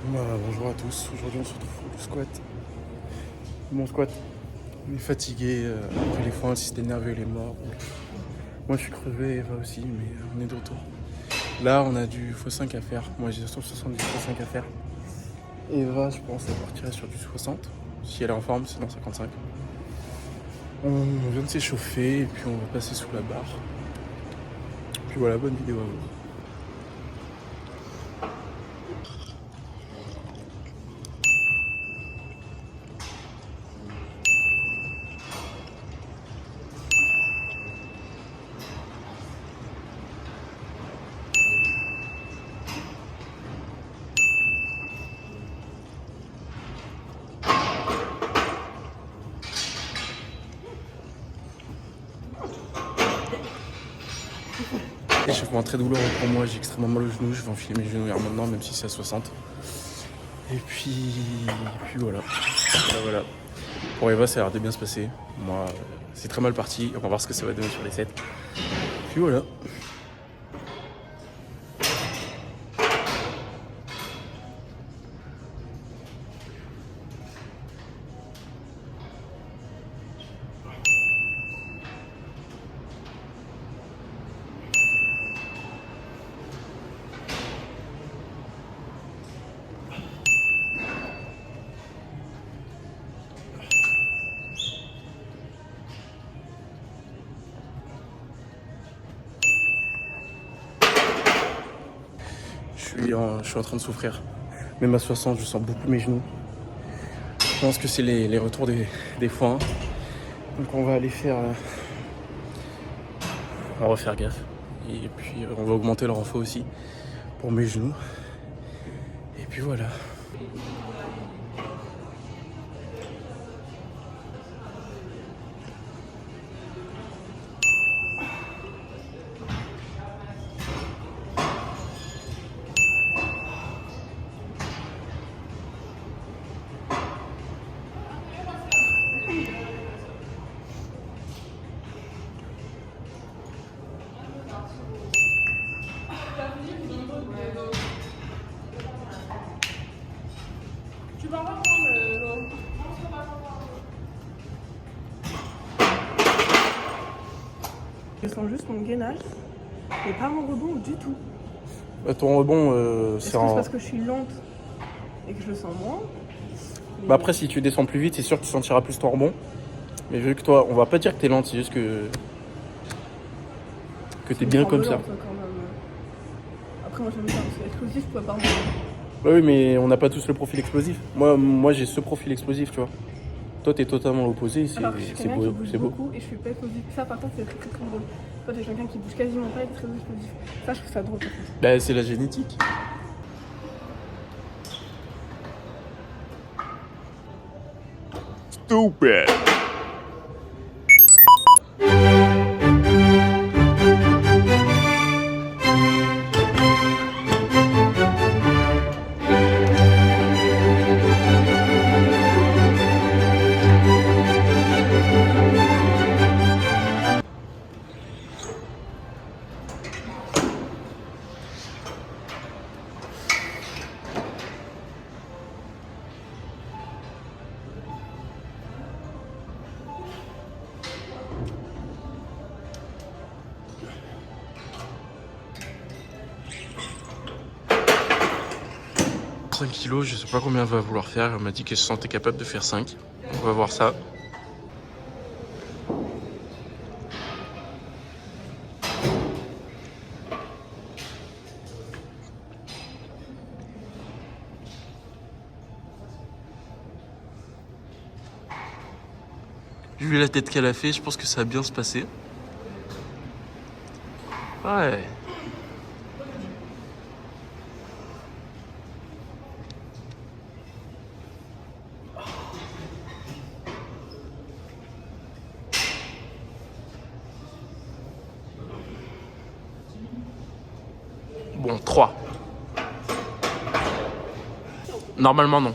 Bonjour à tous, aujourd'hui on se retrouve pour le squat. Mon squat, on est fatigué, après les foins, le système nerveux il est mort. Moi je suis crevé, Eva aussi, mais on est de retour. Là on a du x5 à faire, moi j'ai 170 x5 à faire. Eva je pense elle partirait sur du 60, si elle est en forme, sinon 55. On vient de s'échauffer et puis on va passer sous la barre. Puis voilà, bonne vidéo à vous. Échauffement très douloureux pour moi, j'ai extrêmement mal au genou, je vais enfiler mes genoux maintenant même si c'est à 60. Et puis voilà. Voilà. Pour Eva ça a l'air de bien se passer. Moi c'est très mal parti, on va voir ce que ça va donner sur les 7. Puis voilà. Je suis en train de souffrir. Même à 60, je sens beaucoup mes genoux. Je pense que c'est les retours des foins. Donc on va aller faire... on va faire gaffe. Et puis on va augmenter le renfort aussi pour mes genoux. Et puis voilà. Je sens juste mon gainage, mais pas mon rebond du tout. Ton rebond, Est-ce que c'est parce que je suis lente et que je le sens moins? Bah après, si tu descends plus vite, c'est sûr que tu sentiras plus ton rebond. Mais vu que toi, on va pas dire que t'es lente, c'est juste que t'es bien comme ça. Quand même. Après, moi j'aime bien, parce que explosif, je peux pas me faire. Bah oui, mais on n'a pas tous le profil explosif. Moi j'ai ce profil explosif, tu vois. Toi, t'es totalement l'opposé, c'est Alors que je suis quelqu'un beau. qui bouge C'est beau. beaucoup et je suis pas explosif. Ça, par contre, c'est très très très drôle. Toi, t'es quelqu'un qui bouge quasiment pas et très explosif. Ça, je trouve ça drôle par contre. Bah, c'est la génétique. Stupid. « 5 kilos, je sais pas combien elle va vouloir faire. Elle m'a dit qu'elle se sentait capable de faire 5. On va voir ça. Vu la tête qu'elle a fait, je pense que ça va bien se passer. Ouais. Bon, 3. Normalement, non.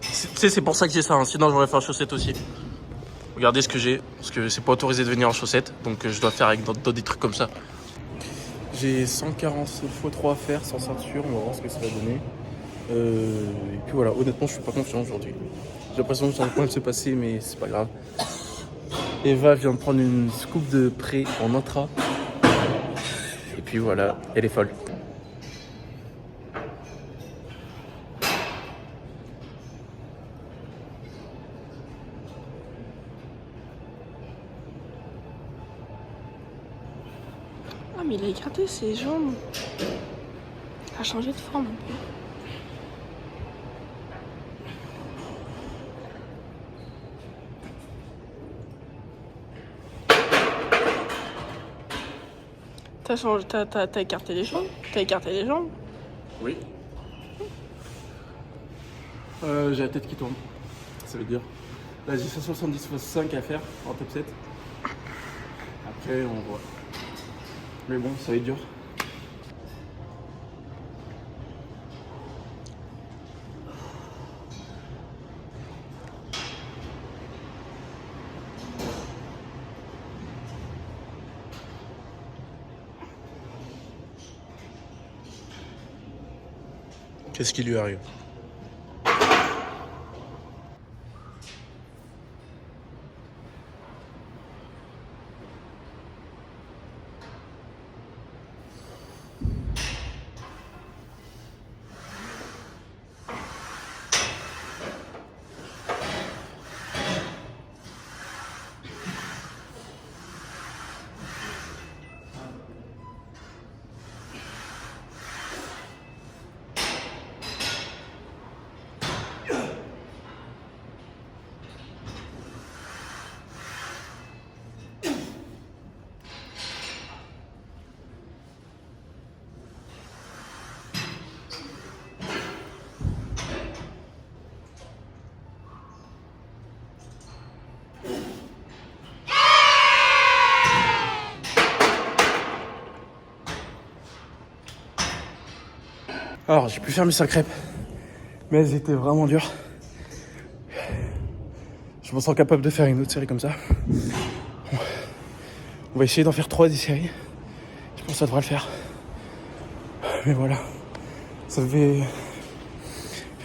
Tu sais, c'est pour ça que j'ai ça, hein. Sinon j'aurais fait en chaussettes aussi. Regardez ce que j'ai, parce que c'est pas autorisé de venir en chaussettes, donc je dois faire avec des trucs comme ça. J'ai 140 x 3 à faire sans ceinture, on va voir ce que ça va donner. Et puis voilà, honnêtement, je suis pas confiant aujourd'hui. J'ai l'impression que c'est en train de se passer, mais c'est pas grave. Eva vient de prendre une scoop de pré en intra. Et puis voilà, elle est folle. Ah, mais il a écarté ses jambes. Il a changé de forme un peu. T'as écarté les jambes? T'as écarté les jambes? Oui. J'ai la tête qui tourne. Ça veut dire. Là, j'ai 170 x 5 à faire en top 7. Après, on voit. Mais bon, ça va être dur. Qu'est-ce qui lui arrive? Alors, j'ai pu faire mes 5 crêpes, mais elles étaient vraiment dures. Je me sens capable de faire une autre série comme ça. On va essayer d'en faire 3 des séries. Je pense que ça devrait le faire. Mais voilà. Ça fait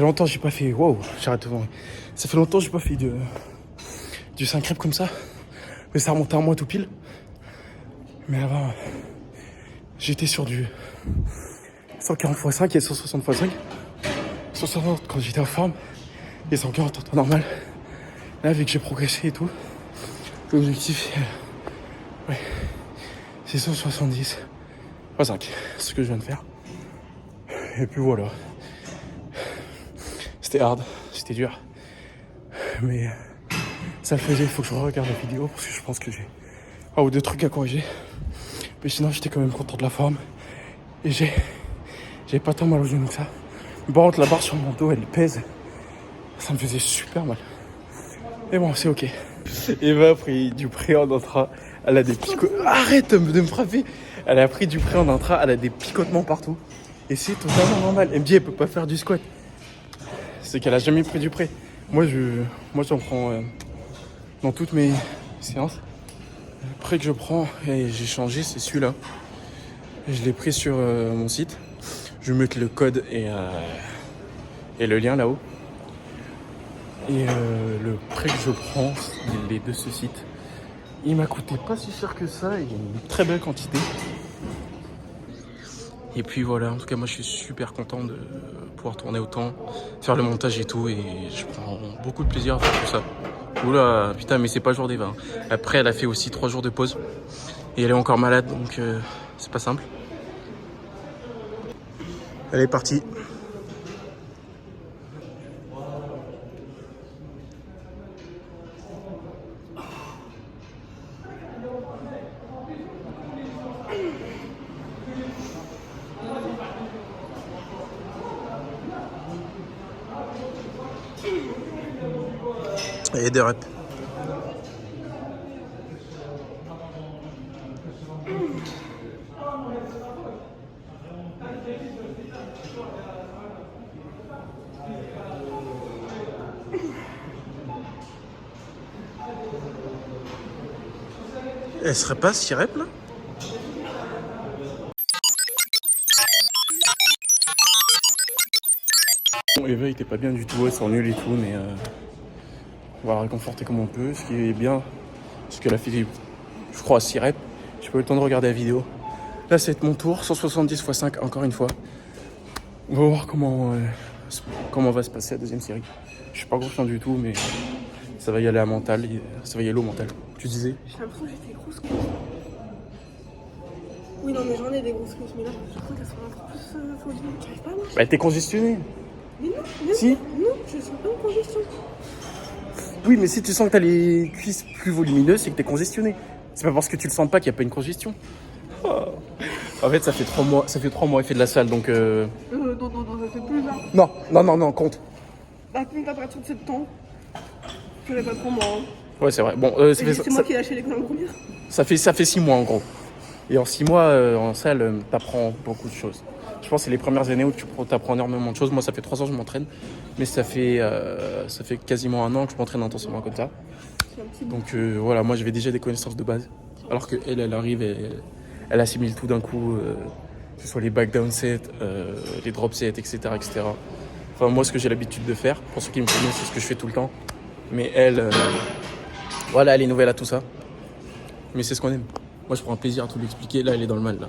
longtemps que j'ai pas fait. Wow, j'arrête devant. Ça fait longtemps que j'ai pas fait du 5 crêpes comme ça. Mais ça remonte à moi tout pile. Mais avant, j'étais sur du 140 x 5 et 160 x 5. 160 quand j'étais en forme et 140 en temps normal. Là, vu que j'ai progressé et tout, l'objectif, c'est 170 x 5. C'est ce que je viens de faire. Et puis voilà. C'était hard, c'était dur. Mais ça le faisait, il faut que je regarde la vidéo parce que je pense que j'ai un ou deux trucs à corriger. Mais sinon, j'étais quand même content de la forme. Et j'ai pas tant mal aux genoux que ça. Par contre, la barre sur mon dos, elle pèse. Ça me faisait super mal. Mais bon, c'est ok. Eva a pris du pré en intra. Elle a des picotements. Arrête de me frapper. Elle a pris du pré en intra. Elle a des picotements partout. Et c'est totalement normal. Elle me dit, elle peut pas faire du squat. C'est qu'elle a jamais pris du pré. Moi, j'en prends dans toutes mes séances. Le pré que je prends, et j'ai changé, c'est celui-là. Je l'ai pris sur mon site. Je vais mettre le code et le lien là-haut. Et le prêt que je prends, il est de ce site. Il m'a coûté pas si cher que ça, il y a une très belle quantité. Et puis voilà, en tout cas moi je suis super content de pouvoir tourner autant, faire le montage et tout, et je prends beaucoup de plaisir à faire tout ça. Oula, putain, mais c'est pas le jour d'Eva. Après elle a fait aussi 3 jours de pause, et elle est encore malade, donc c'est pas simple. Elle est partie. Et des reps. Elle serait pas 6 reps là? Bon, Eva il était pas bien du tout, elle sent nul et tout, mais on va la réconforter comme on peut. Ce qui est bien, c'est qu'elle a fait, je crois, 6 reps. J'ai pas eu le temps de regarder la vidéo. Là, c'est mon tour, 170 x 5, encore une fois. On va voir comment va se passer la deuxième série. Je suis pas confiant du tout, mais ça va y aller à mental, ça va y aller au mental. Tu disais? J'ai l'impression que j'ai fait grosses cuisses. Oui, non, mais j'en ai des grosses cuisses, mais là, j'ai l'impression qu'elles sont encore plus volumineuses. J'arrive pas à marcher. Bah, t'es congestionné. Mais non, Si. Non, je sens pas une congestion. Oui, mais si tu sens que t'as les cuisses plus volumineuses, c'est que t'es congestionné. C'est pas parce que tu le sens pas qu'il n'y a pas une congestion. Oh. En fait, ça fait 3 mois, il fait de la salle, donc Non, ça fait plus là. Non, compte. Avec une température de 7 ans, je ferais pas 3 mois. Hein. Ouais, c'est vrai. Bon, c'est moi qui ai lâché l'école en première. Ça fait 6 mois en gros. Et en 6 mois, en salle, t'apprends beaucoup de choses. Je pense que c'est les premières années où tu apprends énormément de choses. Moi, ça fait 3 ans que je m'entraîne, mais ça fait quasiment 1 an que je m'entraîne intensément comme ça. Donc voilà, moi j'avais déjà des connaissances de base. Alors qu'elle, elle arrive et elle assimile tout d'un coup, que ce soit les back down sets, les drop sets, etc., etc. Enfin, moi, ce que j'ai l'habitude de faire, pour ceux qui me connaissent, c'est ce que je fais tout le temps. Mais elle, voilà, elle est nouvelle à tout ça. Mais c'est ce qu'on aime. Moi, je prends un plaisir à tout lui expliquer. Là, elle est dans le mal, là.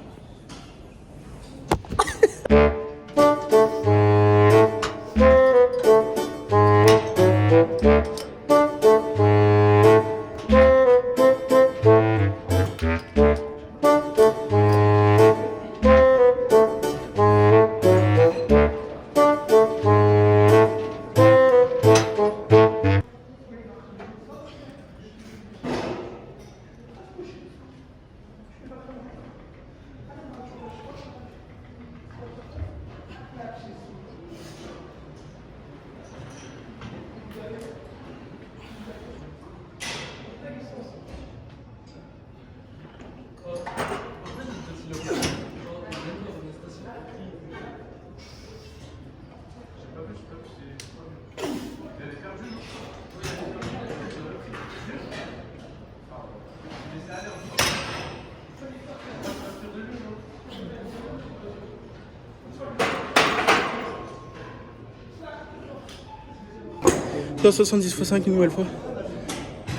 Dans 70 x 5 une nouvelle fois.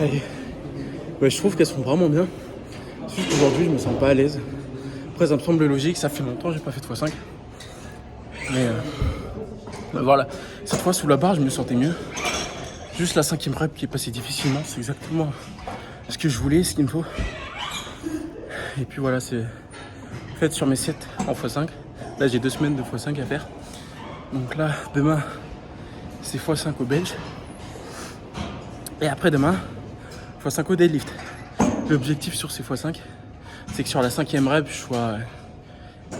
Allez. Ouais, je trouve qu'elles sont vraiment bien. C'est juste qu'aujourd'hui, je me sens pas à l'aise. Après, ça me semble logique. Ça fait longtemps que j'ai pas fait de x5. Mais voilà. Cette fois, sous la barre, je me sentais mieux. Juste la 5e rep qui est passée difficilement. C'est exactement ce que je voulais, ce qu'il me faut. Et puis voilà, c'est fait sur mes 7 en x5. Là, j'ai 2 semaines de x5 à faire. Donc là, demain, c'est x5 au bench. Et après demain, x5 au deadlift. L'objectif sur ces x5, c'est que sur la 5e rep, je sois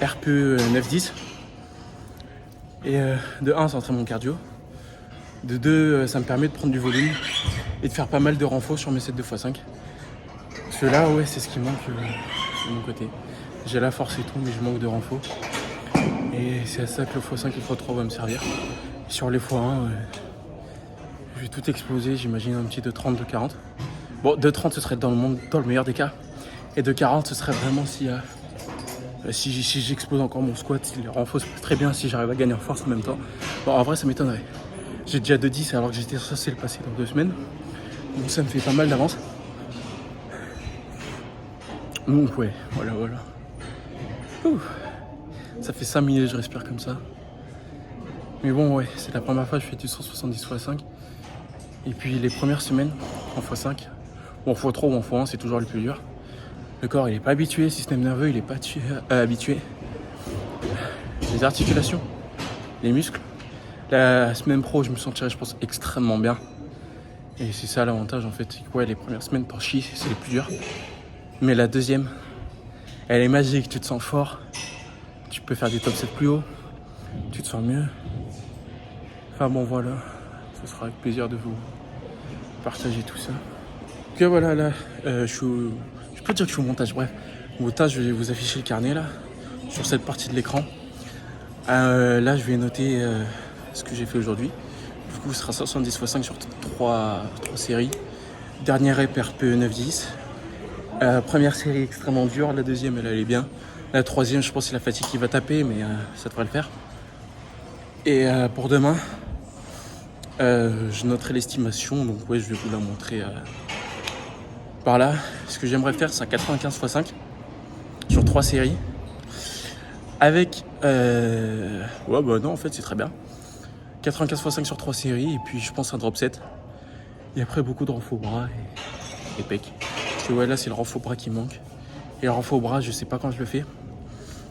RPE 9-10. Et de 1, ça entraîne mon cardio. De 2, ça me permet de prendre du volume et de faire pas mal de renforts sur mes sets de x5. Parce que là, ouais, c'est ce qui manque de mon côté. J'ai la force et tout, mais je manque de renforts. Et c'est à ça que le x5 et le x3 va me servir. Et sur les x1, je vais tout exploser, j'imagine un petit de 30, de 40. Bon, de 30, ce serait dans le meilleur des cas. Et de 40, ce serait vraiment si j'explose encore mon squat, si les renforts très bien, si j'arrive à gagner en force en même temps. Bon, en vrai, ça m'étonnerait. J'ai déjà de 10 alors que j'étais censé le passer dans 2 semaines. Donc ça me fait pas mal d'avance. Donc ouais, voilà. Ouh. Ça fait 5 minutes que je respire comme ça. Mais bon, ouais, c'est la première fois que je fais du 170 x 5. Et puis les premières semaines en x5, ou en x3 ou en x1, c'est toujours le plus dur. Le corps, il n'est pas habitué, le système nerveux, il n'est pas habitué. Les articulations, les muscles. La semaine pro, je me sentirais, je pense, extrêmement bien. Et c'est ça l'avantage, en fait. Ouais, les premières semaines, t'en chies, c'est les plus dures. Mais la deuxième, elle est magique, tu te sens fort. Tu peux faire des top 7 plus haut. Tu te sens mieux. Enfin bon, voilà. Ce sera avec plaisir de vous partager tout ça. Donc voilà, là, je peux dire que je suis au montage, bref. Au montage, je vais vous afficher le carnet, là, sur cette partie de l'écran. Là, je vais noter ce que j'ai fait aujourd'hui. Du coup, ce sera 70 x 5 sur 3 séries. Dernière rep RPE 9-10. Première série extrêmement dure, la deuxième, elle allait bien. La troisième, je pense que c'est la fatigue qui va taper, mais ça devrait le faire. Et pour demain, Je noterai l'estimation, donc ouais, je vais vous la montrer par là. Ce que j'aimerais faire, c'est un 95x5 sur 3 séries. Avec... Ouais, bah non, en fait, c'est très bien. 95x5 sur 3 séries, et puis je pense un drop set. Et après, beaucoup de renfort au bras et pec. Parce que ouais, là, c'est le renfort au bras qui manque. Et le renfort au bras, je sais pas quand je le fais.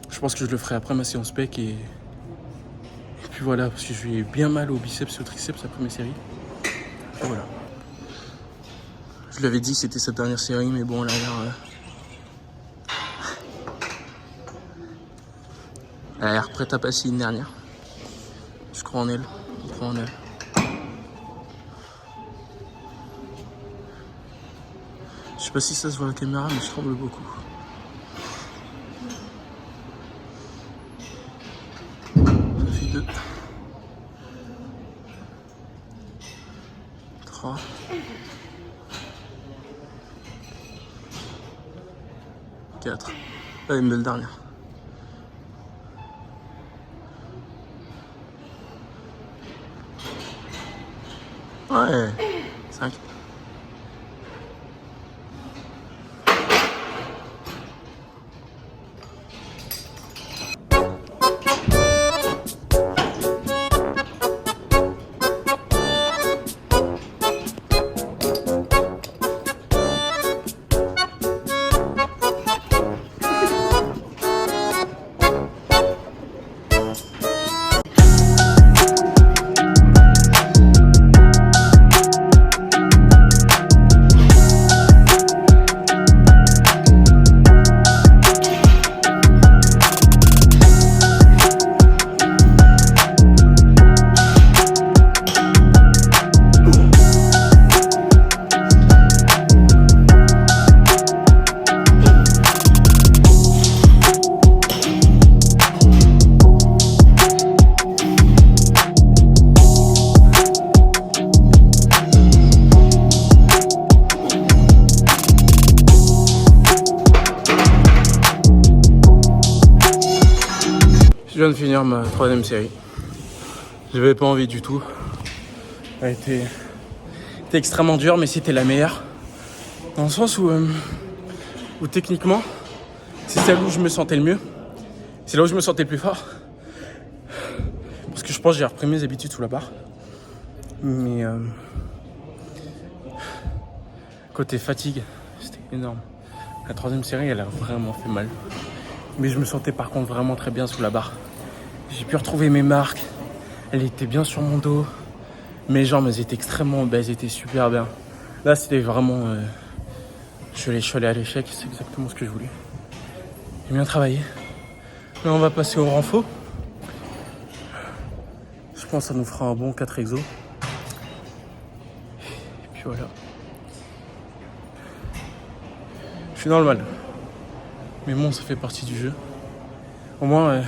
Je pense que je le ferai après ma séance pec et puis voilà, parce que je vais bien mal au biceps et au triceps après mes séries. Et voilà. Je lui avais dit que c'était sa dernière série, mais bon, elle a l'air prête à passer une dernière. Je crois en elle. Je crois en elle. Je sais pas si ça se voit à la caméra, mais je tremble beaucoup. Ça fait 2. 3. 4. Ah, une belle dernière. Ouais. 5. Je viens de finir ma 3e série. J'avais pas envie du tout. Elle était extrêmement dure, mais c'était la meilleure. Dans le sens où techniquement, c'est celle où je me sentais le mieux. C'est là où je me sentais le plus fort. Parce que je pense que j'ai repris mes habitudes sous la barre. Mais côté fatigue, c'était énorme. La 3e série, elle a vraiment fait mal. Mais je me sentais par contre vraiment très bien sous la barre. J'ai pu retrouver mes marques. Elle était bien sur mon dos. Mes jambes, elles étaient extrêmement belles, elles étaient super bien. Là, c'était vraiment... Je suis allé à l'échec, c'est exactement ce que je voulais. J'ai bien travaillé. Là, on va passer au renfort. Je pense que ça nous fera un bon 4 exos. Et puis voilà. Je suis dans le mal. Mais bon, ça fait partie du jeu. Au moins,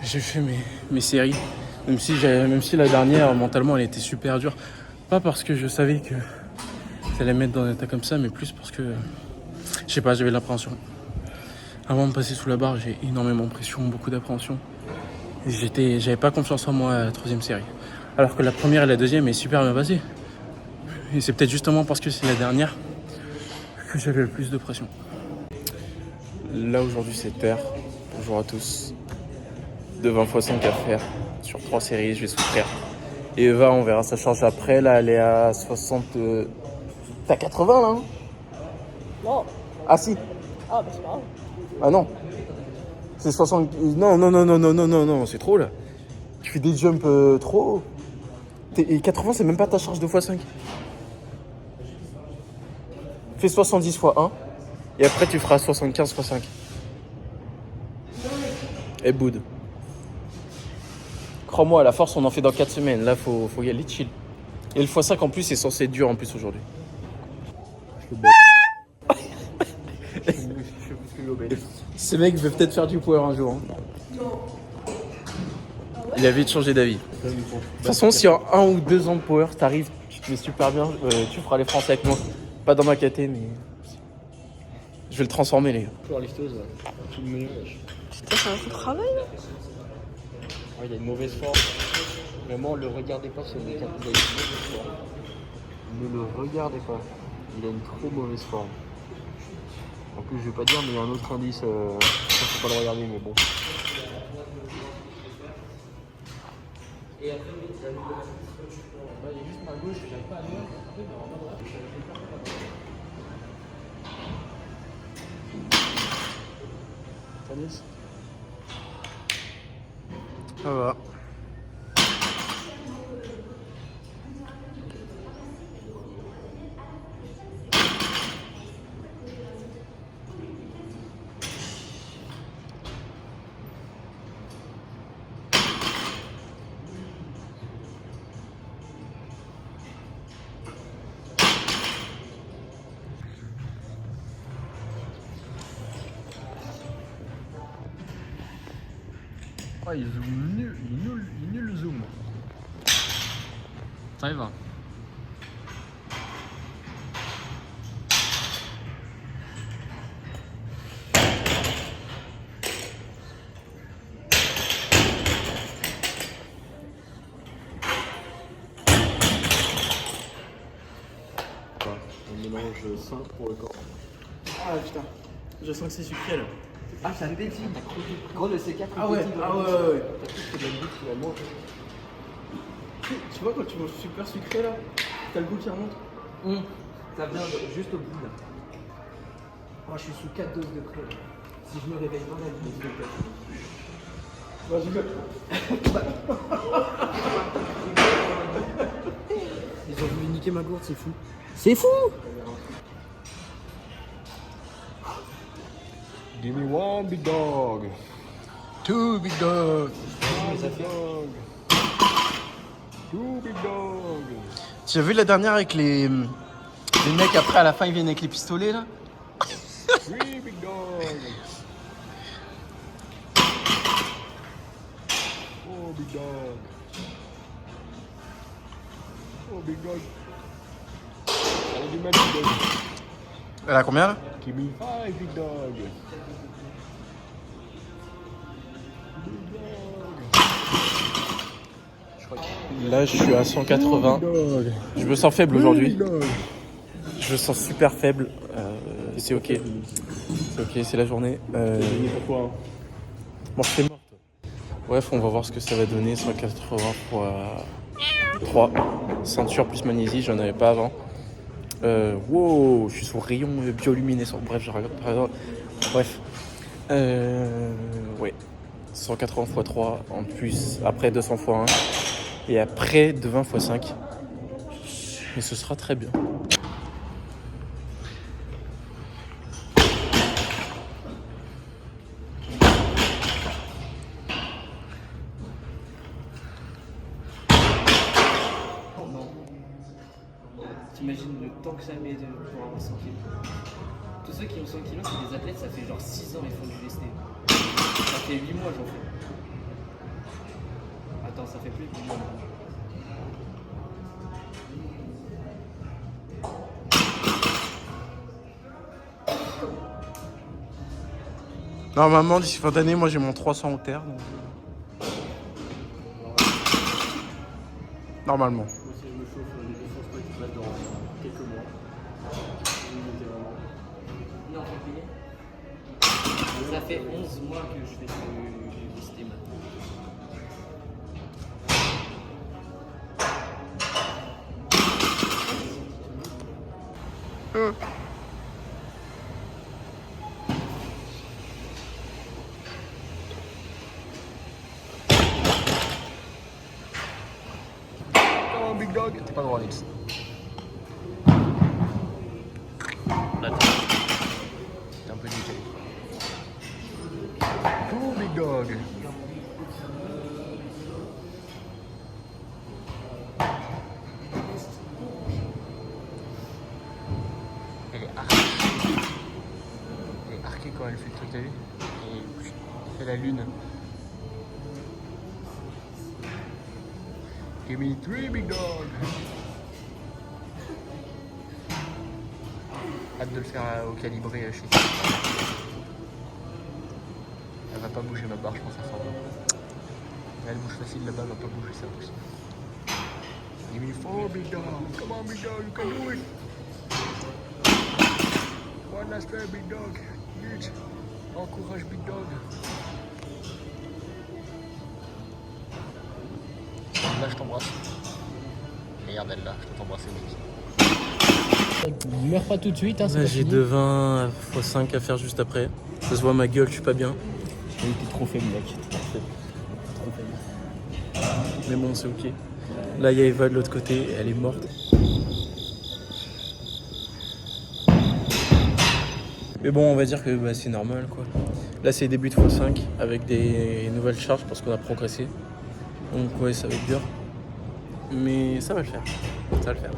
j'ai fait mes séries. Même si la dernière, mentalement, elle était super dure. Pas parce que je savais que ça allait me mettre dans un état comme ça, mais plus parce que, je sais pas, j'avais de l'appréhension. Avant de passer sous la barre, j'ai énormément de pression, beaucoup d'appréhension. Et j'avais pas confiance en moi à la 3e série. Alors que la première et la 2e est super bien passée. Et c'est peut-être justement parce que c'est la dernière que j'avais le plus de pression. Là aujourd'hui c'est 7h. Bonjour à tous. De 20x5 à faire sur 3 séries, je vais souffrir. Et Eva, on verra sa charge après. Là elle est à 60. T'as 80 là hein? Non. Ah si. Ah bah c'est pas grave. Ah non. C'est 60. Non, c'est trop là. Tu fais des jumps trop haut. Et 80 c'est même pas ta charge de x5. Fais 70 x 1. Et après tu feras 75 x 5. Et boude. Crois-moi, à la force on en fait dans 4 semaines. Là faut y aller chill. Et le x5 en plus c'est censé être dur en plus aujourd'hui. Ce mec veut peut-être faire du power un jour. Hein. Il a vite changé d'avis. De toute façon, si en 1 ou 2 ans de power t'arrives, tu te mets super bien, tu feras les Français avec moi. Pas dans ma caté, mais je vais le transformer les gars. Power lifteuse, tout le menu. Putain, c'est un fou travail là. il a une mauvaise forme. Vraiment, le regardez pas sur le cas. Il a une mauvaise forme. Ne le regardez pas. Il a une trop mauvaise forme. En plus, je vais pas dire, mais il y a un autre indice. Faut pas le regarder, mais bon. Et après, il y a juste ma gauche, j'arrive pas à lire. Après, il y a ma droite. Tennis. Ça va. Ah, il zoome nul, il nul le zoom. Ça y va. On mélange ça pour le corps. Ah putain, je sens que c'est sucré là. Ah, ça pétille. Gros, le C4. Ah ouais, pétille, ah ouais. T'as tout fait de la bouche finalement. Tu vois quand tu manges super sucré là, t'as le goût qui remonte. Ça vient juste au bout là. Oh, je suis sous 4 doses de près. Si je me réveille dans la vie, je vais Vas-y, Ils ont voulu niquer ma gourde, c'est fou. C'est fou! Give me one big dog. two big dogs. Two big dog. Tu as vu la dernière avec les mecs après à la fin ils viennent avec les pistolets là? Three big dog. Oh big dog. Oh big dog. Elle a du mal big dog. Elle a combien là? Give me 5 big dog. Là je suis à 180. Je me sens faible aujourd'hui. Je me sens super faible. C'est ok. C'est ok, c'est la journée. Pourquoi? Bon, je fais mort. Bref, on va voir ce que ça va donner. 180 fois 3. Ceinture plus magnésie, j'en avais pas avant. Wow, je suis sous rayon bioluminescent. Bref, je regarde. Bref. Ouais. 180 x 3 en plus. Après 200 x 1. Et après de 20 x 5. Mais ce sera très bien. T'imagines le temps que ça met pour avoir 100 kg. Tous ceux qui ont 100 kg, c'est des athlètes, ça fait genre 6 ans ils font du lesté. Ça fait 8 mois j'en fais. Attends, ça fait plus de 8 mois. Normalement, d'ici fin d'année, moi j'ai mon 300 au terre. Donc... Normalement. Moi, si je me chauffe, les défenses petites là dans quelques mois. Non, ça fait 11 mois que je fais du lesté maintenant. Oh, big dog, t'es pas droit, Alex. Là, t'es un peu décalé. Oh, big dog. Elle est arquée. Elle est arquée quand elle fait le truc, t'as vu? Elle fait la lune. Give me 3 big dogs. Hâte de le faire au calibré chez toi. Elle va pas bouger ma barre, je pense à ça. Elle bouge facile là-bas, elle va pas bouger, c'est impossible. Give me 4, big dog. Come on, big dog, you can do it. One last play, big dog. Vite. Encourage, big dog. Là, je t'embrasse. Regarde elle là, je peux t'embrasser, mec. Meurs pas tout de suite, hein, Là, j'ai 2,20 x 5 à faire juste après. Ça se voit ma gueule, je suis pas bien. T'es trop faible, mec. Trop faible. Mais bon, c'est ok. Là, il y a Eva de l'autre côté, elle est morte. Mais bon, on va dire que bah, c'est normal, quoi. Là, c'est début de x5 avec des nouvelles charges parce qu'on a progressé. Donc ouais, ça va être dur. Mais ça va le faire. Ça va le faire.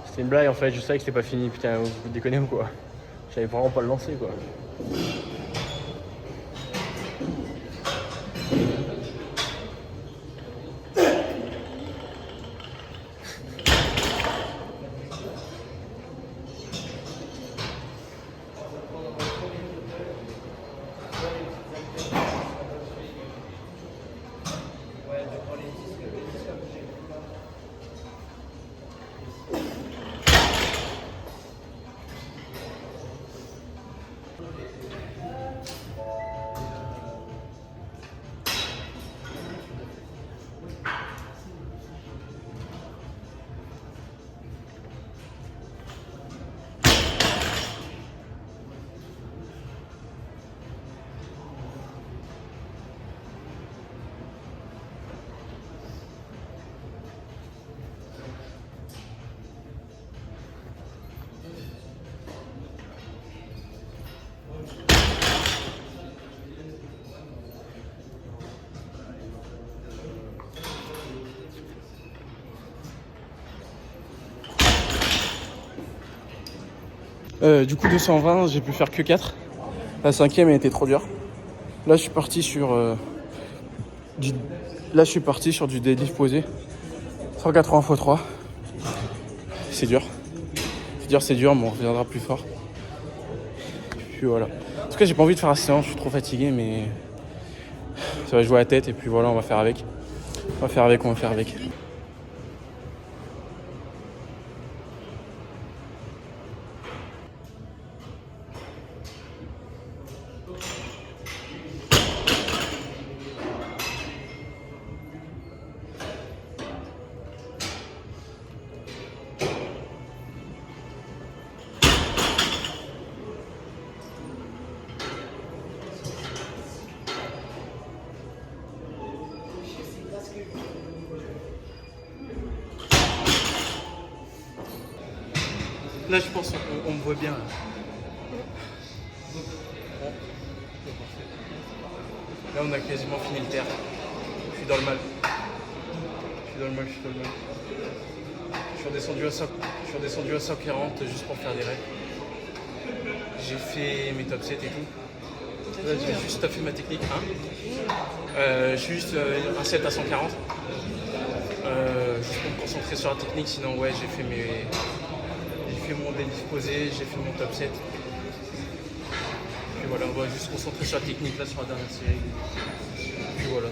C'était une blague en fait, je savais que c'était pas fini, putain, vous déconnez ou quoi? J'avais vraiment pas le lancer quoi. Du coup 220, j'ai pu faire que 4. La 5e elle était trop dure. Là je suis parti sur du deadlift posé. 180 x 3. C'est dur. C'est dur, mais on reviendra plus fort. Puis voilà. En tout cas j'ai pas envie de faire la séance, je suis trop fatigué, mais ça va jouer à la tête et puis voilà, on va faire avec. On va faire avec. Là, je pense qu'on me voit bien. Là, on a quasiment fini le terre. Je suis dans le mal. Je suis redescendu à 140 juste pour faire des reps. J'ai fait mes top 7 et tout. Là, j'ai juste fait ma technique 1. Je suis juste un 7 à 140. Juste pour me concentrer sur la technique, sinon ouais, j'ai fait mon deadlift posé, j'ai fait mon top 7. Puis voilà, on va juste se concentrer sur la technique là sur la dernière série. Puis voilà.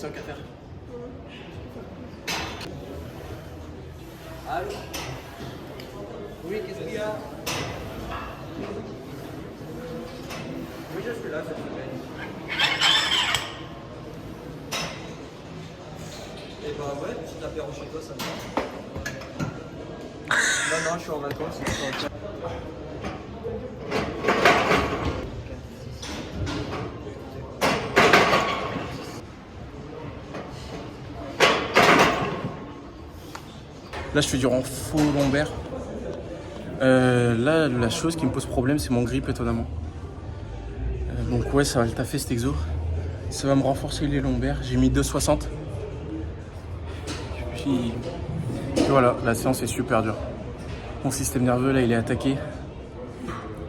ça qu'à faire. Allô? Oui, qu'est-ce qu'il y a? Oui, je suis là cette semaine. Et bah ouais, petit apéro chez toi, ça me va. Non, je suis en vacances. Là, je fais du renfort lombaire. Là, la chose qui me pose problème, c'est mon grip, étonnamment. Donc ouais, ça va le taffer cet exo. Ça va me renforcer les lombaires. J'ai mis 2,60. Puis voilà, la séance est super dure. Mon système nerveux, là, il est attaqué.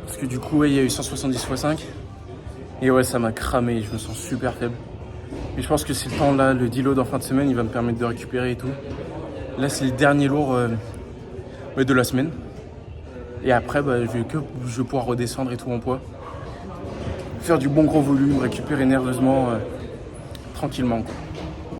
Parce que du coup, ouais, il y a eu 170x5. Et ouais, ça m'a cramé. Je me sens super faible. Et je pense que c'est le temps, là, le deload en fin de semaine, il va me permettre de récupérer et tout. Là, c'est le dernier lourd de la semaine. Et après, je vais pouvoir redescendre et tout en poids. Faire du bon gros volume, récupérer nerveusement, tranquillement, quoi.